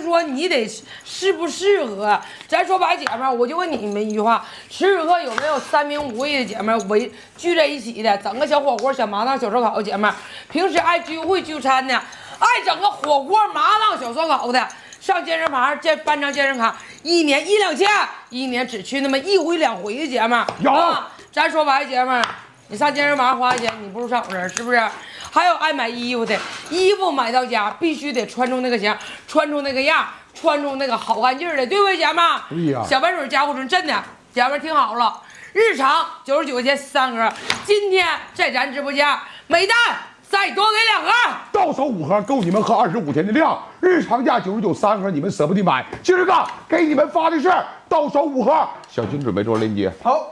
是说你得适不适合。咱说白姐们儿，我就问你们一句话：适合有没有3名5位的姐们儿聚在一起的，整个小火锅、小麻辣、小烧烤的姐们儿，平时爱聚会聚餐的，爱整个火锅、麻辣、小烧烤的，上健身房办张健身卡，1年1、2千，1年只去那么1回2回的姐们儿。有咱说白姐们儿，你上健身房花钱，你不如上我这儿，是不是？还有爱买衣服的，衣服买到家必须得穿出那个型，穿出那个样，穿出那个好干劲儿的，对不对，姐们儿？对呀。小白水加护醇，真的，姐们儿听好了，日常99块钱3盒，今天在咱直播间每单再多给2盒，到手5盒够你们喝25天的量，日常价99 3盒，你们舍不得买。今儿个给你们发的是到手5盒，小军准备做链接。好。